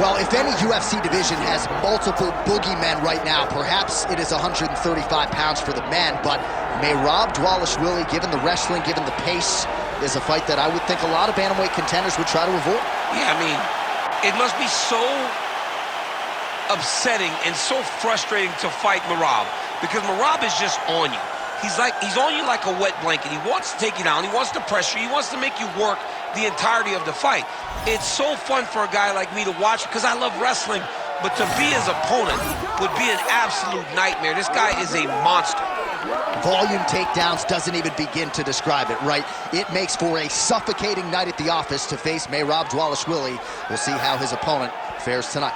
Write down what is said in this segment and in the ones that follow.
Well, if any UFC division has multiple boogeymen right now, perhaps it is 135 pounds for the men, but Merab Dvalishvili, given the wrestling, given the pace, is a fight that I would think a lot of bantamweight contenders would try to avoid. Yeah, I mean, it must be so upsetting and so frustrating to fight Merab, because Merab is just on you. He's on you like a wet blanket. He wants to take you down. He wants to pressure you. He wants to make you work the entirety of the fight. It's so fun for a guy like me to watch because I love wrestling, but to be his opponent would be an absolute nightmare. This guy is a monster. Volume takedowns doesn't even begin to describe it, right? It makes for a suffocating night at the office to face Merab Dvalishvili. We'll see how his opponent fares tonight.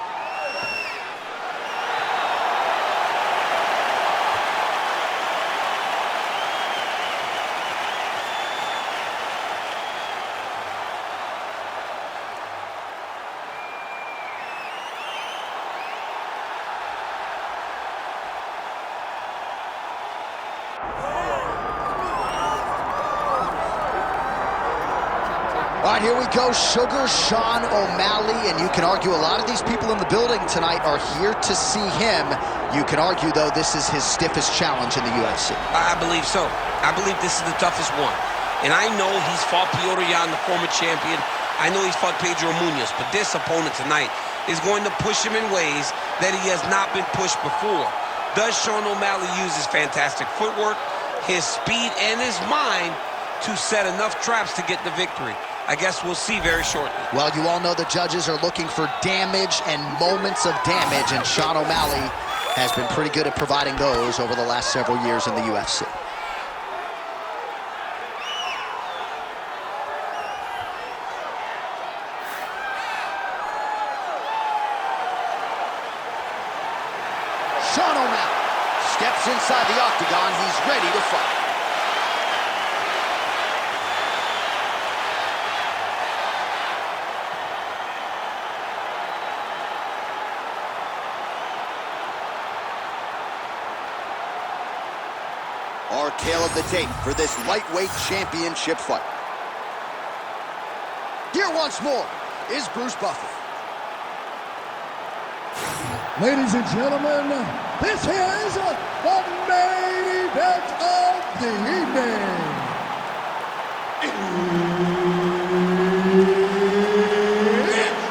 All right, here we go. Sugar Sean O'Malley, and you can argue a lot of these people in the building tonight are here to see him. You can argue, though, this is his stiffest challenge in the UFC. I believe so. I believe this is the toughest one. And I know he's fought Piotr Jan, the former champion. I know he's fought Pedro Munoz, but this opponent tonight is going to push him in ways that he has not been pushed before. Does Sean O'Malley use his fantastic footwork, his speed, and his mind to set enough traps to get the victory? I guess we'll see very shortly. Well, you all know the judges are looking for damage and moments of damage, and Sean O'Malley has been pretty good at providing those over the last several years in the UFC. Sean O'Malley steps inside the octagon. He's ready to fight. Our tale of the tape for this lightweight championship fight. Here once more is Bruce Buffer. Ladies and gentlemen, this is the main event of the evening. It's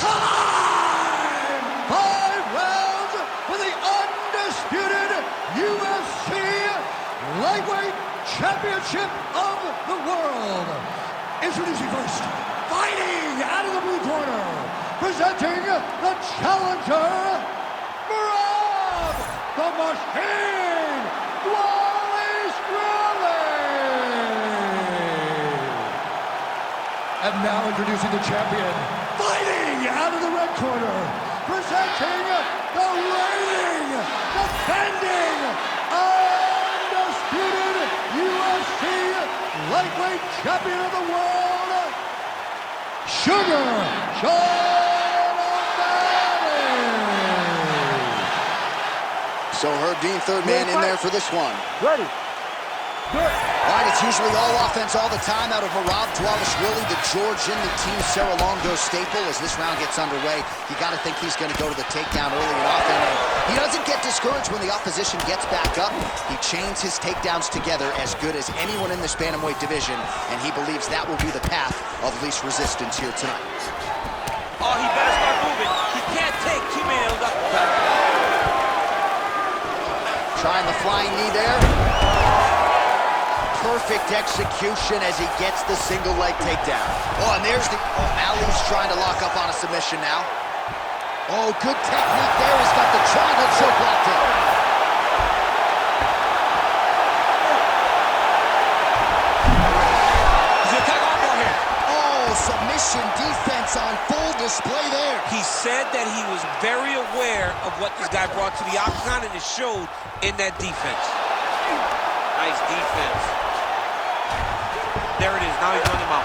time! 5 rounds for the undisputed UFC Lightweight Championship of the world. Introducing first, fighting out of the blue corner, presenting the challenger, Merab, the Machine, Dvalishvili. And now introducing the champion, fighting out of the red corner, presenting the reigning, defending, undisputed UFC lightweight champion of the world, Sugar Sean O'Malley. So Herb Dean, third man in there for this one. Ready. Good. All right, it's usually all offense all the time out of Merab Dvalishvili, the Georgian, the Team Serra-Longo staple. As this round gets underway, you got to think he's going to go to the takedown early and often. And he doesn't get discouraged when the opposition gets back up. He chains his takedowns together as good as anyone in this bantamweight division, and he believes that will be the path of least resistance here tonight. Oh, he better start moving. He can't take too many of those uppercuts. Trying the flying knee there. Perfect execution as he gets the single leg takedown. Oh, and there's the O'Malley's trying to lock up on a submission now. Oh, good technique there. He's got the triangle choke locked in. He's gonna take off on here. Oh, submission defense on full display there. He said that he was very aware of what this guy brought to the octagon, and it showed in that defense. Nice defense. There it is. Now he's on the mount.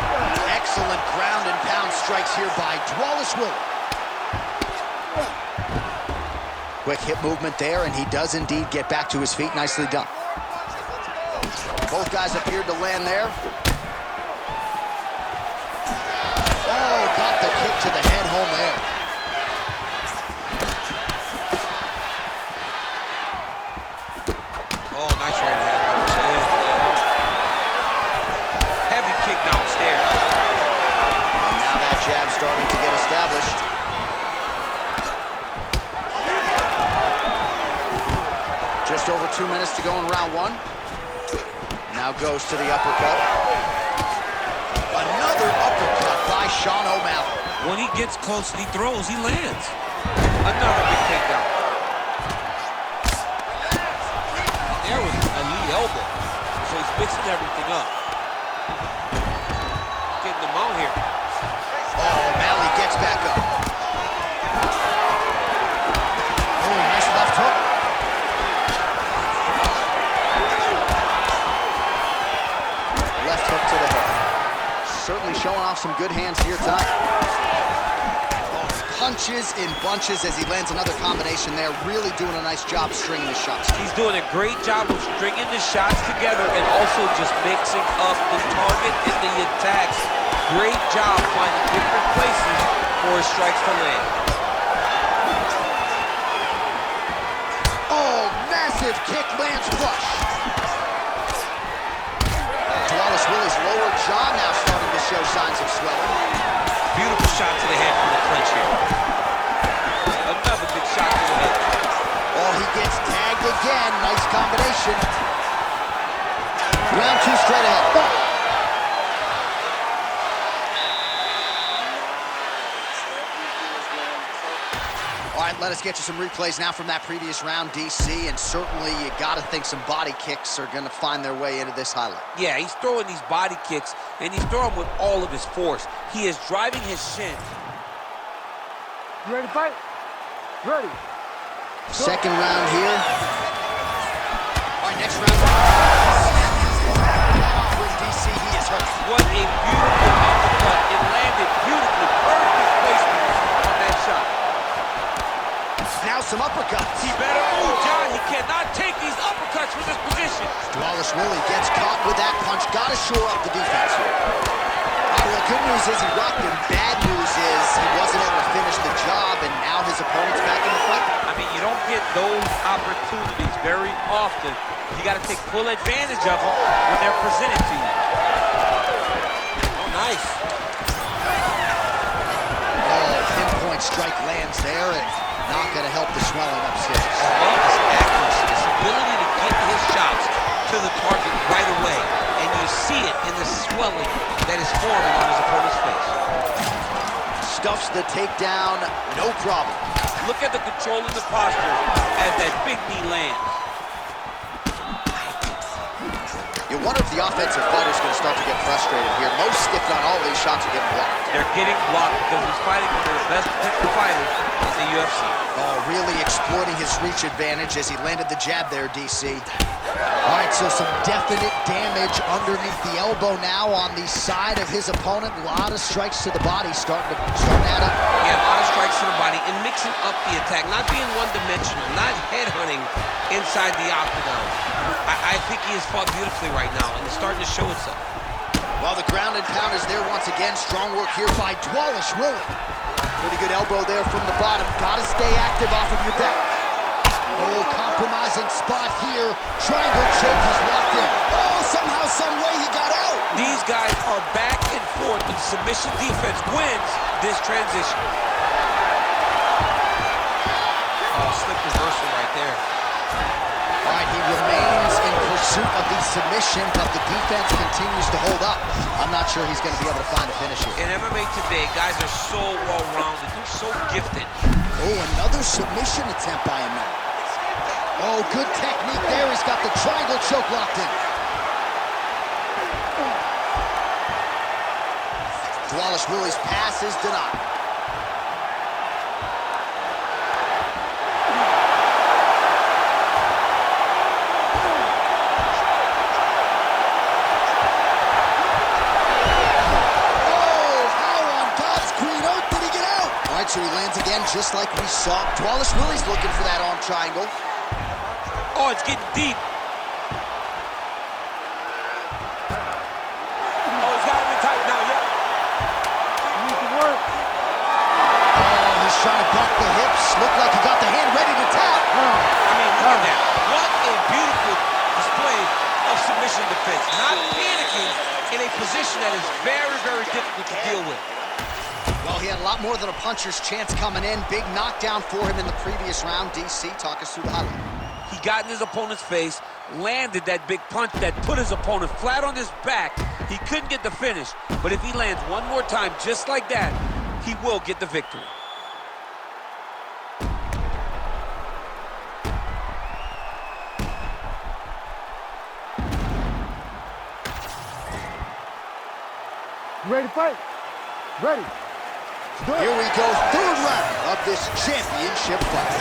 Excellent ground and pound strikes here by Dvalishvili. Quick hip movement there, and he does indeed get back to his feet. Nicely done. Both guys appeared to land there. to the head home there. Oh, nice right hand. Heavy kick downstairs. And now that jab starting to get established. Just over 2 minutes to go in round one. Now goes to the uppercut. Another uppercut by Sean O'Malley. When he gets close and he throws, he lands. Another big takedown. There was a lead elbow. So he's mixing everything up. Getting them out here. Oh, O'Malley gets back up. Oh, nice left hook. Left hook to the head. Certainly showing off some good hands here tonight. Punches in bunches as he lands another combination there. Really doing a nice job stringing the shots. He's doing a great job of stringing the shots together and also just mixing up the target and the attacks. Great job finding different places for his strikes to land. Oh, massive kick lands flush. Dvalishvili's lower jaw now starting to show signs of swelling. Beautiful shot to the head from the clinch here. Another big shot to the head. Oh, he gets tagged again. Nice combination. Round two straight ahead. All right, let us get you some replays now from that previous round, DC, and certainly you got to think some body kicks are going to find their way into this highlight. Yeah, he's throwing these body kicks, and he's throwing with all of his force. He is driving his shin. You ready to fight? Ready. Second round here. All right, next round. With DC, he is hurt. What a beautiful uppercut. It landed beautifully. Perfect placement on that shot. Now some uppercuts. He better move, John. He cannot take these uppercuts from this position. Dvalishvili gets caught with that punch. Got to shore up the defense here. Well, the good news is he rocked him. Bad news is he wasn't able to finish the job, and now his opponent's back in the fight. I mean, you don't get those opportunities very often. You got to take full advantage of them when they're presented to you. Oh, nice. Oh, pinpoint strike lands there, and not going to help the swelling upstairs. I love his accuracy, his ability to get his shots to the target right away. And you see it in the swelling that is forming on his opponent's face. Stuffs the takedown, no problem. Look at the control of the posture as that big knee lands. You wonder if the offensive fighter's going to start to get frustrated here. Most, if not all, of these shots are getting blocked. They're getting blocked because he's fighting one of the best protected fighters in the UFC. Oh, really exploiting his reach advantage as he landed the jab there, DC. All right, so some definite damage underneath the elbow now on the side of his opponent. A lot of strikes to the body starting to add up. Yeah, a lot of strikes to the body and mixing up the attack, not being one-dimensional, not headhunting inside the octagon. I think he has fought beautifully right now, and it's starting to show itself. Well, the ground and pound is there once again. Strong work here by Dvalishvili. Pretty good elbow there from the bottom. Got to stay active off of your back. Oh, compromising spot here. Triangle choke, he's locked in. Oh, somehow, some way he got out. These guys are back and forth, but submission defense wins this transition. Oh, slip reversal right there. All right, he remains in pursuit of the submission, but the defense continues to hold up. I'm not sure he's going to be able to find a finish here. In MMA today, guys are so well-rounded. They're so gifted. Oh, another submission attempt by him now. Oh, good technique there. He's got the triangle choke locked in. Dvalishvili's pass is denied. So he lands again just like we saw. Dvalishvili's looking for that arm triangle. Oh, it's getting deep. Oh, he's got him in tight now, yeah. You need to work. defense, not panicking in a position that is very, very difficult to deal with. Well, he had a lot more than a puncher's chance coming in. Big knockdown for him in the previous round. DC, talk us through the highlight. He got in his opponent's face, landed that big punch that put his opponent flat on his back. He couldn't get the finish, but if he lands one more time just like that, he will get the victory. You ready to fight? Ready. Here we go, third round of this championship fight.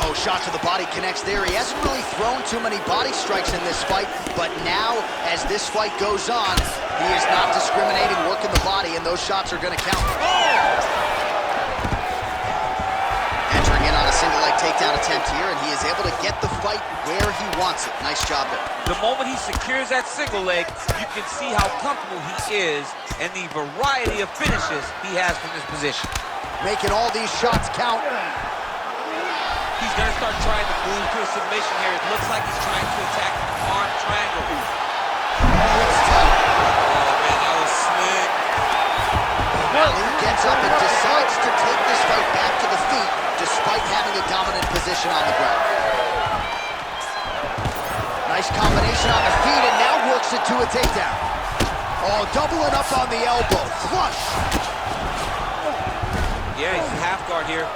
Oh, shot to the body connects there. He hasn't really thrown too many body strikes in this fight, but now, as this fight goes on, he is not discriminating, working the body, and those shots are going to count. Entering in on a single leg takedown attempt here, and he is able to get the fight where he wants it. Nice job there. The moment he secures that single leg, you can see how comfortable he is and the variety of finishes he has from this position. Making all these shots count. He's going to start trying to move to a submission here. It looks like he's trying to attack the arm triangle. Oh, it's tight. Oh, man, that was slick. Ali gets up and decides to take this fight back to the feet, despite having a dominant position on the ground. Nice combination on the feet, and now works it to a takedown. Oh, doubling up on the elbow. Flush. Yeah, he's in half guard here.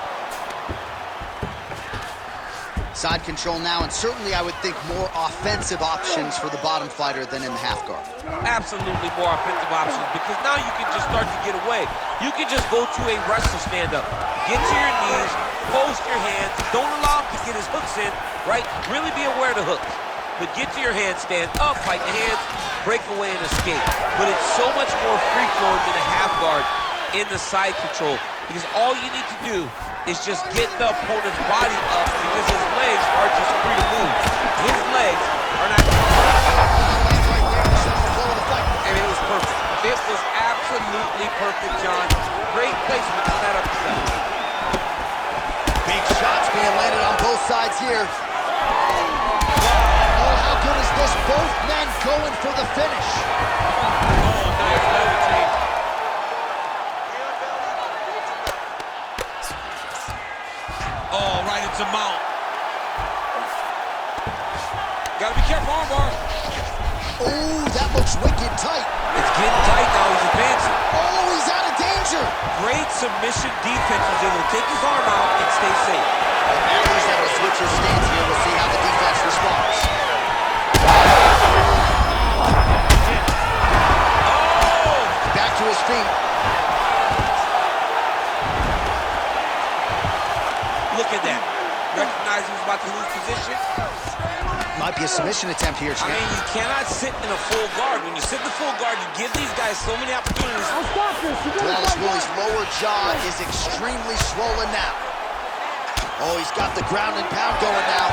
Side control now, and certainly I would think more offensive options for the bottom fighter than in the half guard. Absolutely more offensive options, because now you can just start to get away. You can just go to a wrestler stand-up. Get to your knees, post your hands, don't allow him to get his hooks in, right? Really be aware of the hooks. But get to your hands, stand up, fight the hands, break away and escape. But it's so much more free-flowing than a half guard in the side control, because all you need to do is just get the opponent's body up, because his legs are just free to move. His legs are not... And it was perfect. It was absolutely perfect, John. Great placement on that uppercut. Big shots being landed on both sides here. Oh, how good is this? Both men going for the finish. Oh, nice leveraging. Oh, right into mount. Gotta be careful, armbar. Oh, that looks wicked tight. It's getting tight now, he's advancing. Oh, he's out of danger. Great submission defense. He's able to take his arm out and stay safe. And now he's able to switch his stance here. We'll see how the defense responds. Oh! Back to his feet. Look at that. Recognize he was about to lose position. Might be a submission attempt here, I champ. mean, you cannot sit in a full guard. When you sit in the full guard, you give these guys so many opportunities. Dvalishvili's lower jaw is extremely swollen now. Oh, he's got the ground and pound going now.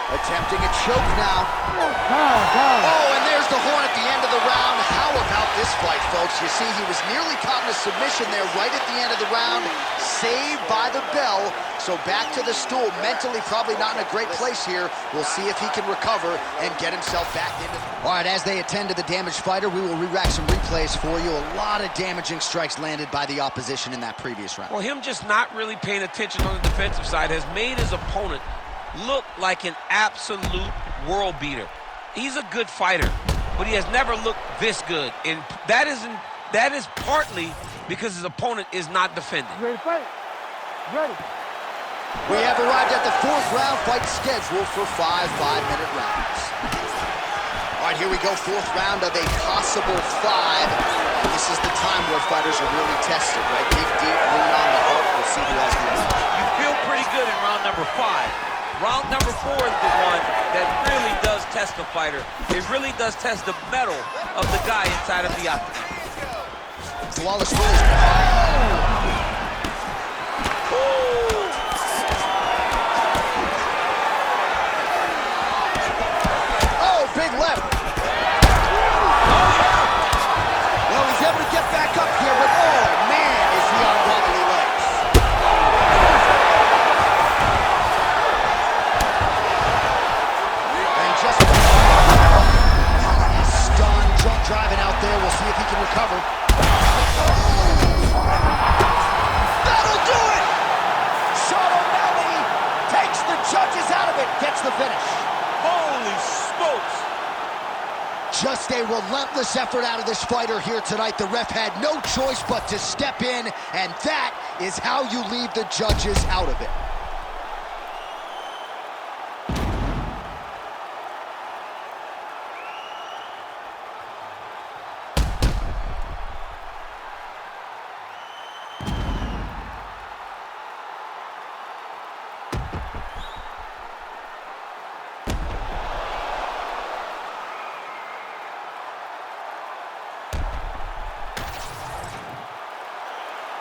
Attempting a choke now. Oh, and there's the horn at the end of the round. How about this fight, folks? You see, he was nearly caught in a submission there right at the end of the round. Saved by the bell. So back to the stool. Mentally probably not in a great place here. We'll see if he can recover and get himself back into it. All right, as they attend to the damaged fighter, we will re-rack some replays for you. A lot of damaging strikes landed by the opposition in that previous round. Well, him just not really paying attention on the defensive side has made his opponent look like an absolute world beater. He's a good fighter, but he has never looked this good. And that is partly because his opponent is not defending. Ready to fight? Ready. We have arrived at the fourth round fight scheduled for 5 5-minute rounds. All right, here we go, fourth round of a possible 5. And this is the time where fighters are really tested, right? Dig deep, lean on the heart. We'll see who has the edge. You feel pretty good in round number 5. Round number 4 is the one that really does test the fighter. It really does test the mettle of the guy inside of the octagon. Dvalishvili. Oh, big left. Well, he's able to get back up here, but oh, man, is he on wobbly legs. That's the finish. Holy smokes! Just a relentless effort out of this fighter here tonight. The ref had no choice but to step in, and that is how you leave the judges out of it.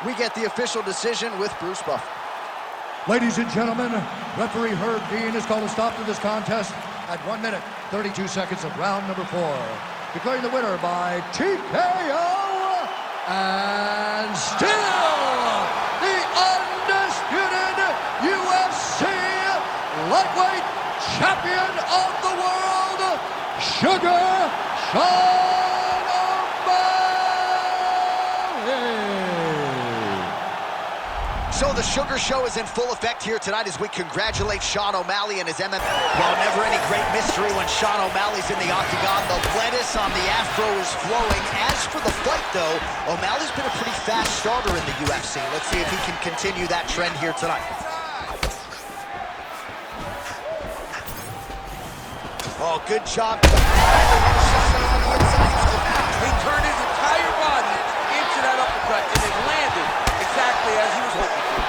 We get the official decision with Bruce Buffer. Ladies and gentlemen, referee Herb Dean has called a stop to this contest at 1 minute, 32 seconds of round number 4. Declaring the winner by TKO, and still the undisputed UFC lightweight champion of the world, Sugar Sean O'Malley. So the Sugar Show is in full effect here tonight as we congratulate Sean O'Malley and his MMA. Well, never any great mystery when Sean O'Malley's in the octagon. The lettuce on the afro is flowing. As for the fight, though, O'Malley's been a pretty fast starter in the UFC. Let's see if he can continue that trend here tonight. Oh, good job. He turned his entire body into that uppercut and it landed exactly as he was hoping for.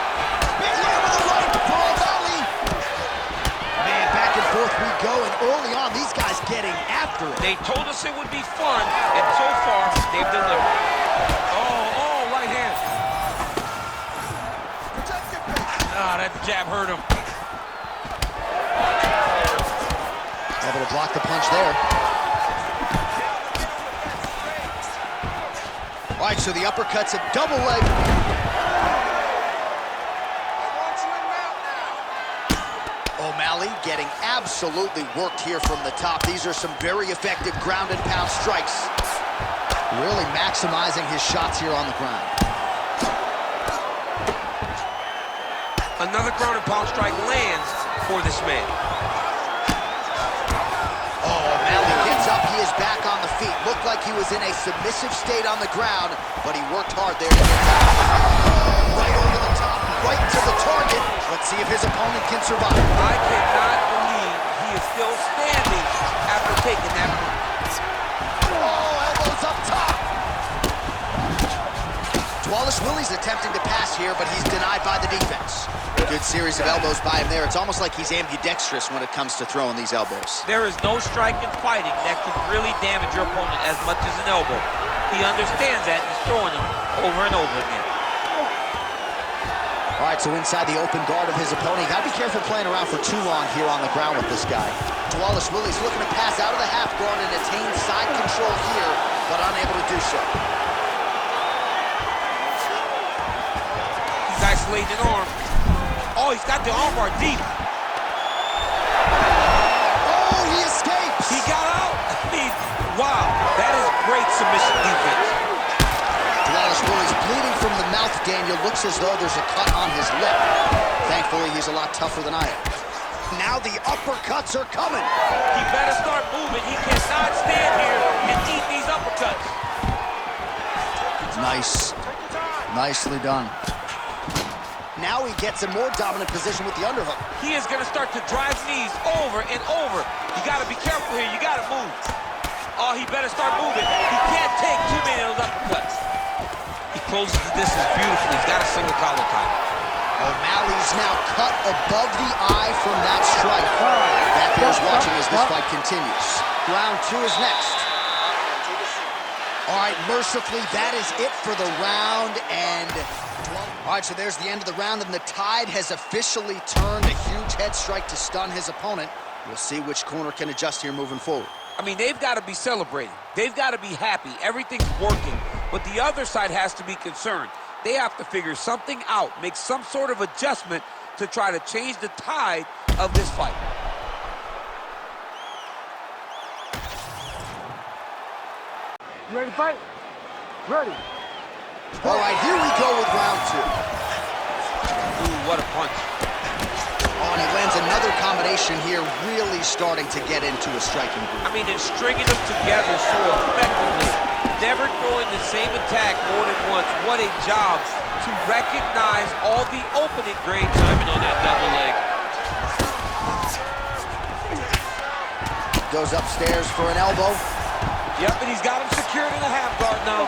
Man, back and forth we go, and early on, these guys getting after it. They told us it would be fun, and so far, they've delivered. Oh, right hand. That jab hurt him. Able to block the punch there. All right, so the uppercut's a double leg. O'Malley getting absolutely worked here from the top. These are some very effective ground and pound strikes. Really maximizing his shots here on the ground. Another ground and pound strike lands for this man. O'Malley gets up, he is back on the feet. Looked like he was in a submissive state on the ground, but he worked hard there to get down. Right over the top, right to the target. Let's see if his opponent can survive. I cannot believe he is still standing after taking that move. Oh, elbows up top. Dvalishvili's attempting to pass here, but he's denied by the defense. Good series of elbows by him there. It's almost like he's ambidextrous when it comes to throwing these elbows. There is no strike in fighting that can really damage your opponent as much as an elbow. He understands that and he's throwing them over and over again. All right, so inside the open guard of his opponent. You gotta be careful playing around for too long here on the ground with this guy. Dvalishvili's looking to pass out of the half guard and attain side control here, but unable to do so. He's isolating an arm. Oh, he's got the armbar deep. Oh, he escapes. He got out. I mean, wow, that is great submission defense. Dvalishvili's bleeding from the mouth, Daniel. Looks as though there's a cut on his lip. Thankfully, he's a lot tougher than I am. Now the uppercuts are coming. He better start moving. He cannot stand here and eat these uppercuts. Nice. Nicely done. Now he gets a more dominant position with the underhook. He is going to start to drive knees over and over. You got to be careful here. You got to move. Oh, he better start moving. He can't take too many of those uppercuts. He closes the distance beautifully. He's got a single collar tie. O'Malley's now cut above the eye from that strike. That bears watching as this fight continues. Round 2 is next. All right, mercifully, that is it for the round, and... All right, so there's the end of the round, and the tide has officially turned. A huge head strike to stun his opponent. We'll see which corner can adjust here moving forward. I mean, they've got to be celebrating. They've got to be happy. Everything's working. But the other side has to be concerned. They have to figure something out, make some sort of adjustment to try to change the tide of this fight. You ready to fight? Ready. All right, here we go with round 2. Ooh, what a punch. Oh, and he lands another combination combination here really starting to get into a striking groove. I mean, they're stringing them together so effectively. Never throwing the same attack more than once. What a job to recognize all the opening. Great timing on that double leg. Goes upstairs for an elbow. Yep, and he's got him secured in the half guard now.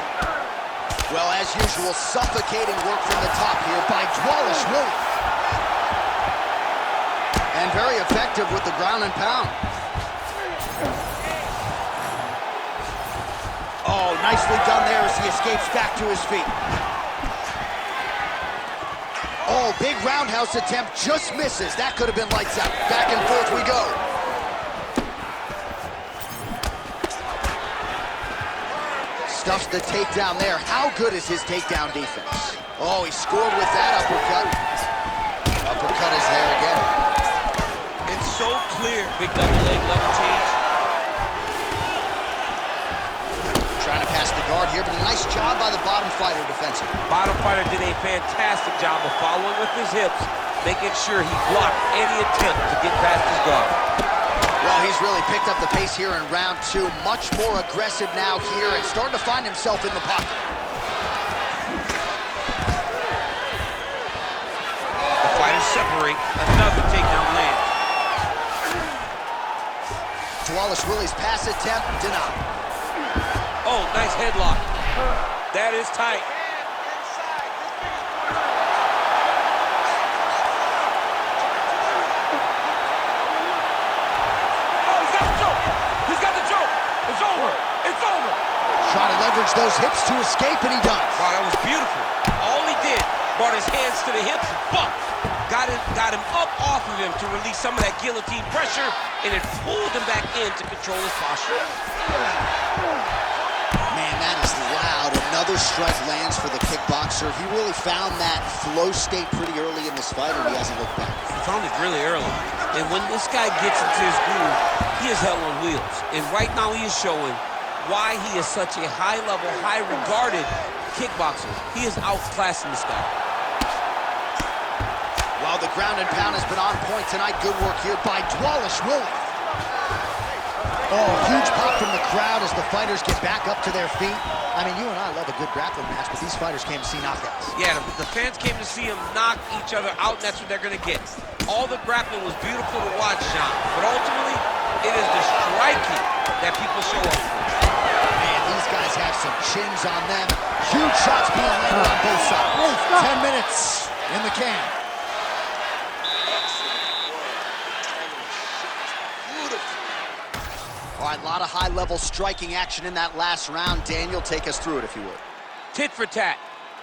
Well, as usual, suffocating work from the top here by Dvalishvili. And very effective with the ground and pound. Oh, nicely done there as he escapes back to his feet. Oh, big roundhouse attempt, just misses. That could have been lights out. Back and forth we go. Stuffs the takedown there. How good is his takedown defense? Oh, he scored with that uppercut. Uppercut is there again. It's so clear. Big double leg level change. Trying to pass the guard here, but a nice job by the bottom fighter defensively. Bottom fighter did a fantastic job of following with his hips, making sure he blocked any attempt to get past his guard. Well, he's really picked up the pace here in round two. Much more aggressive now here and starting to find himself in the pocket. The fighters separate. Another takedown lands. Dvalishvili's pass attempt denied. Oh, nice headlock. That is tight. Trying to leverage those hips to escape, and he does. Wow, that was beautiful. All he did, brought his hands to the hips, bump. Got him up off of him to release some of that guillotine pressure, and it pulled him back in to control his posture. Man, that is loud. Another strike lands for the kickboxer. He really found that flow state pretty early in this fight, and he hasn't looked back. He found it really early. And when this guy gets into his groove, he is hell on wheels. And right now he is showing why he is such a high-level, high-regarded kickboxer. He is outclassing this guy. While the ground and pound has been on point tonight, good work here by Dvalishvili. Oh, huge pop from the crowd as the fighters get back up to their feet. I mean, you and I love a good grappling match, but these fighters came to see knockouts. Yeah, the fans came to see them knock each other out, and that's what they're going to get. All the grappling was beautiful to watch, John, but ultimately, it is the striking that people show up for. Man, these guys have some chins on them. Huge shots being landed on both sides. 10 minutes in the can. All right, a lot of high-level striking action in that last round. Daniel, take us through it, if you would. Tit for tat.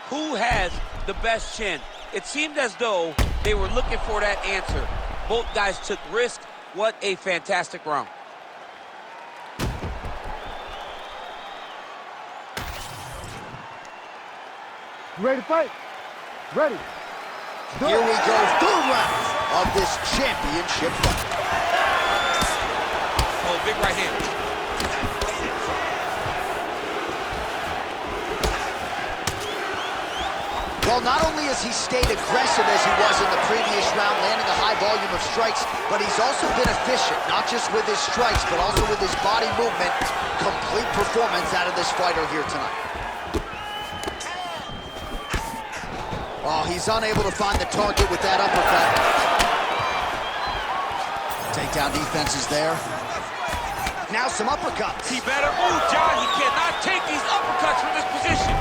Who has the best chin? It seemed as though they were looking for that answer. Both guys took risk. What a fantastic round. You ready to fight? Ready. Here we go, third round of this championship fight. Oh, big right hand. Well, not only has he stayed aggressive as he was in the previous round, landing a high volume of strikes, but he's also been efficient, not just with his strikes, but also with his body movement. Complete performance out of this fighter here tonight. Oh, he's unable to find the target with that uppercut. Takedown defense is there. Now some uppercuts. He better move, John. He cannot take these uppercuts from this position.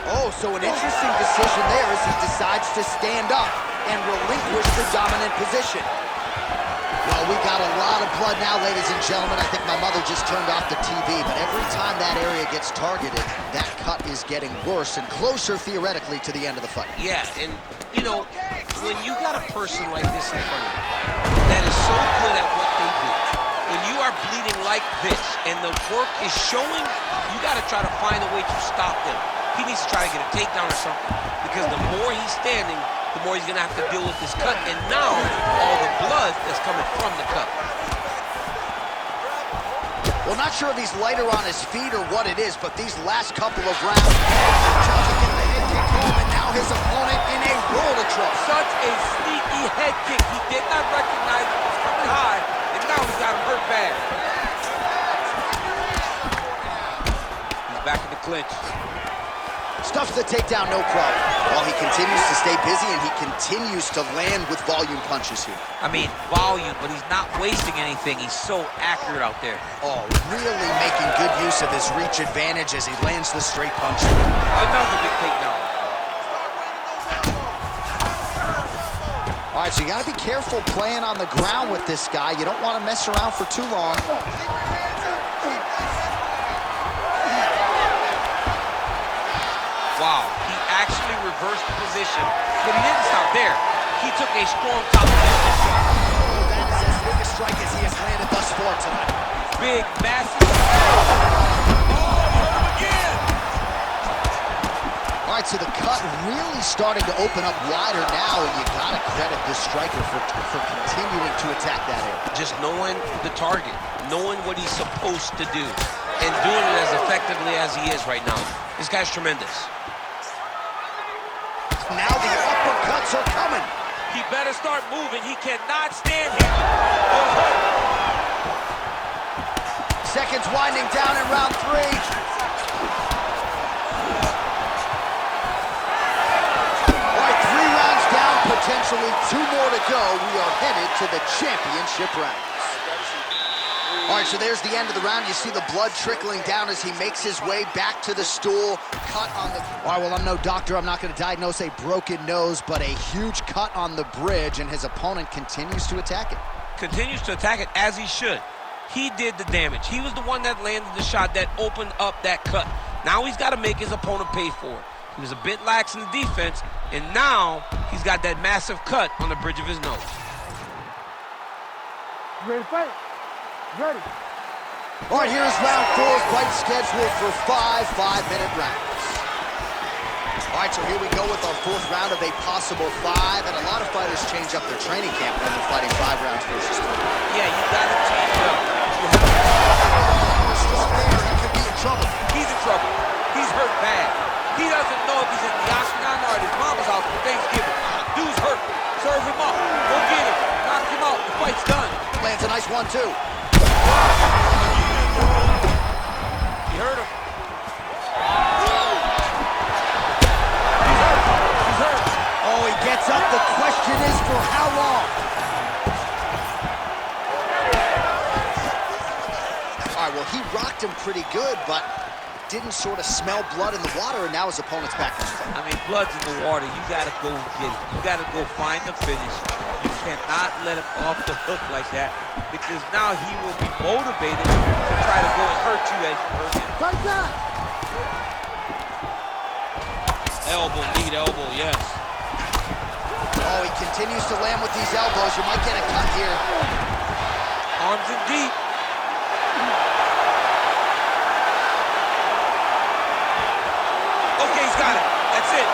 Oh, so an interesting decision there as he decides to stand up and relinquish the dominant position. Well, we got a lot of blood now, ladies and gentlemen. I think my mother just turned off the TV, but every time that area gets targeted, that cut is getting worse and closer, theoretically, to the end of the fight. Yeah, and, you know, when you got a person like this in front of you that is so good at what they do, when you are bleeding like this and the work is showing, you got to try to find a way to stop them. He needs to try to get a takedown or something, because the more he's standing, the more he's going to have to deal with this cut, and now all the blood that's coming from the cut. Well, not sure if he's lighter on his feet or what it is, but these last couple of rounds, trying to get the head kick home, and now now his opponent in a world of trouble. Such a sneaky head kick. He did not recognize it was coming high, and now he's got him hurt bad. He's back in the clinch. Stuffs the takedown, no problem. While he continues to stay busy and he continues to land with volume punches here. I mean, volume, but he's not wasting anything. He's so accurate out there. Oh, really making good use of his reach advantage as he lands the straight punch. Another big takedown. All right, so you got to be careful playing on the ground with this guy. You don't want to mess around for too long. Wow, he actually reversed the position, but he didn't stop there. He took a strong top position shot. Oh, that is as big a strike as he has landed thus far tonight. Big, massive. Oh, hurt him again. All right, so the cut really starting to open up wider now, and you got to credit this striker for continuing to attack that area. Just knowing the target, knowing what he's supposed to do, and doing it as effectively as he is right now. This guy's tremendous. Now the uppercuts are coming. He better start moving. He cannot stand here. Oh, Seconds winding down in round 3. All right, 3 rounds down, potentially 2 more to go. We are headed to the championship rounds. All right, so there's the end of the round. You see the blood trickling down as he makes his way back to the stool. Cut on the... All right, well, I'm no doctor. I'm not going to diagnose a broken nose, but a huge cut on the bridge, and his opponent continues to attack it. continues to attack it as he should. He did the damage. He was the one that landed the shot that opened up that cut. Now he's got to make his opponent pay for it. He was a bit lax in the defense, and now he's got that massive cut on the bridge of his nose. Ready to fight? Ready. All right, here's round 4, fight scheduled for 5 5-minute rounds. All right, so here we go with our 4th round of a possible 5, and a lot of fighters change up their training camp when they're fighting 5 rounds versus 3. Yeah, you gotta change it up. Still there, he could be in trouble. He's in trouble. He's hurt bad. He doesn't know if he's in the octagon or at his mama's house for Thanksgiving. Dude's hurt. Serve him up. Go get him. Knock him out. The fight's done. Lands a nice 1-2. He hurt him. Oh, he gets up. The question is for how long? All right, well, he rocked him pretty good, but didn't sort of smell blood in the water, and now his opponent's back on his feet. I mean, blood's in the water. You gotta go get it. You gotta go find the finish. You cannot let him off the hook like that, because now he will be motivated to try to go and hurt you as you hurt him. Fight that! Elbow, lead elbow, yes. Oh, he continues to land with these elbows. You might get a cut here. Arms in deep. Okay, he's got it. That's it.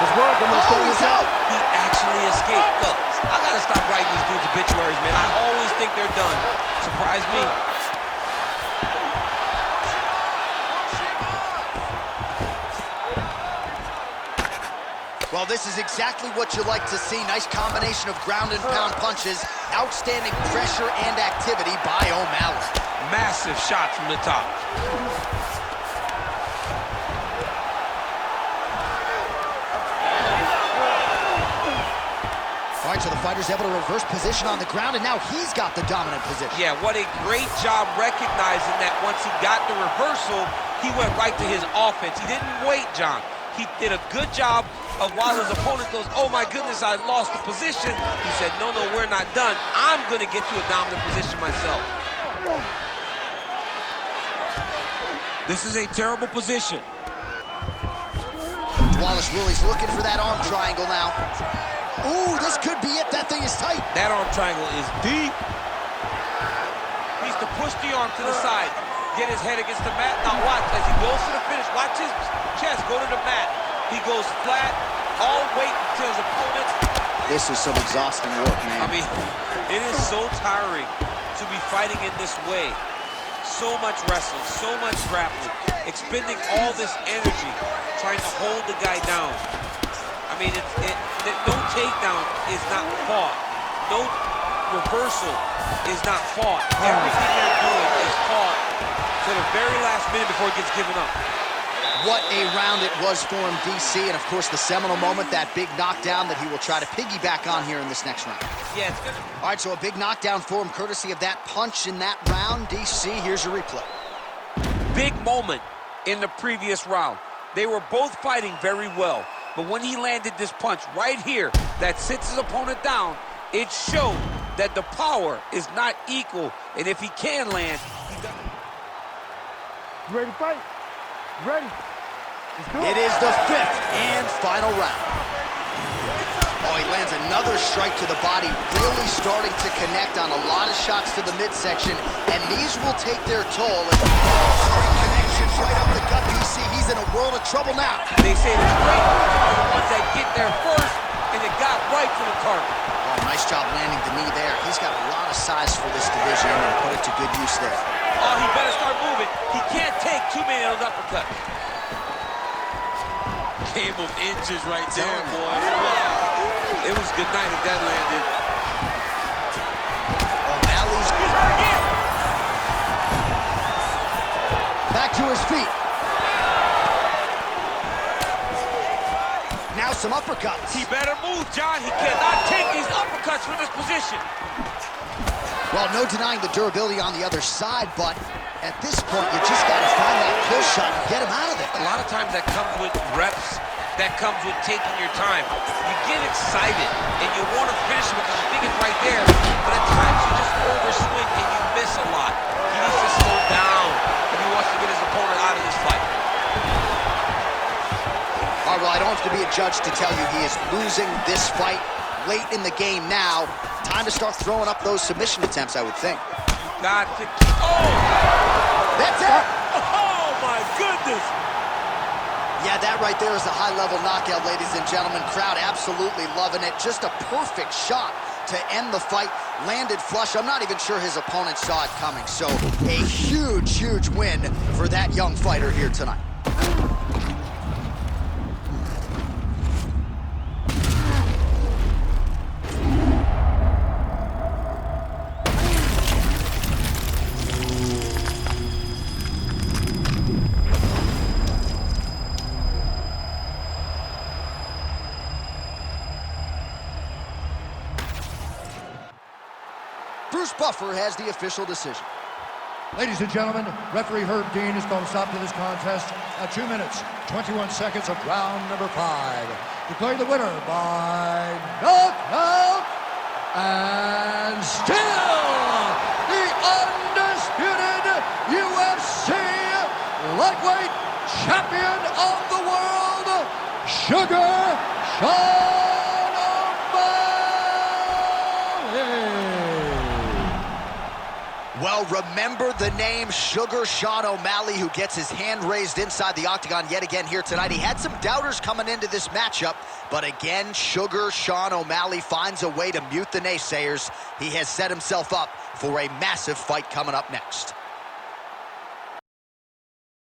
Let's work. I'm gonna stay He's this out. out. He actually escaped. Look, I gotta stop writing these dudes obituaries, man. I always think they're done. Surprise me. Well, this is exactly what you like to see. Nice combination of ground and pound punches. Outstanding pressure and activity by O'Malley. Massive shot from the top. All right, so the fighter's able to reverse position on the ground, and now he's got the dominant position. Yeah, what a great job recognizing that once he got the reversal, he went right to his offense. He didn't wait, John. He did a good job of while his opponent goes, oh my goodness, I lost the position. He said, no, we're not done. I'm gonna get to a dominant position myself. This is a terrible position. Dvalishvili's looking for that arm triangle now. Ooh, this could be it. That thing is tight. That arm triangle is deep. Needs to push the arm to the side. Get his head against the mat. Now watch as he goes to the finish. Watch his chest go to the mat. He goes flat, all weight to his opponent. This is some exhausting work, man. I mean, it is so tiring to be fighting in this way. So much wrestling, so much grappling, expending all this energy trying to hold the guy down. I mean, no takedown is not fought. No reversal is not fought. Everything they're doing is fought to the very last minute before it gets given up. What a round it was for him, DC, and of course the seminal moment, that big knockdown that he will try to piggyback on here in this next round. Yeah, it's good. All right, so a big knockdown for him, courtesy of that punch in that round. DC, here's your replay. Big moment in the previous round. They were both fighting very well, but when he landed this punch right here that sits his opponent down, it showed that the power is not equal, and if he can land, he does. You ready to fight? Ready. Let's do it. It is the fifth and final round. Oh, he lands another strike to the body, really starting to connect on a lot of shots to the midsection, and these will take their toll. Straight connections right up the gut, DC. He's in a world of trouble now. They say the great are the ones that get there first, and it got right to the target. Oh, nice job landing the knee there. He's got a lot of size for this division and put it to good use there. Oh, he better start moving. He can't take too many of those uppercuts. Game of inches right there, boy. Wow. It was good night if that landed. O'Malley's back to his feet. Now some uppercuts. He better move, John. He cannot take these uppercuts from this position. Well, no denying the durability on the other side, but at this point, you just got to find that kill shot and get him out of there. A lot of times that comes with reps, that comes with taking your time. You get excited, and you want to finish him because you think it's right there, but at times you just overswing and you miss a lot. He needs to slow down if he wants to get his opponent out of this fight. All right, well, I don't have to be a judge to tell you he is losing this fight late in the game now. Time to start throwing up those submission attempts, I would think. Got to keep... Oh! That's it! Oh, my goodness! Yeah, that right there is a high-level knockout, ladies and gentlemen. Crowd absolutely loving it. Just a perfect shot to end the fight. Landed flush. I'm not even sure his opponent saw it coming. So a huge, huge win for that young fighter here tonight. Bruce Buffer has the official decision. Ladies and gentlemen, referee Herb Dean has called a stop to this contest at 2 minutes, 21 seconds of round number 5. Declaring the winner by knockout and still the undisputed UFC lightweight champion of the world, Sugar Sean. Well, remember the name Sugar Sean O'Malley, who gets his hand raised inside the octagon yet again here tonight. He had some doubters coming into this matchup, but again, Sugar Sean O'Malley finds a way to mute the naysayers. He has set himself up for a massive fight coming up next.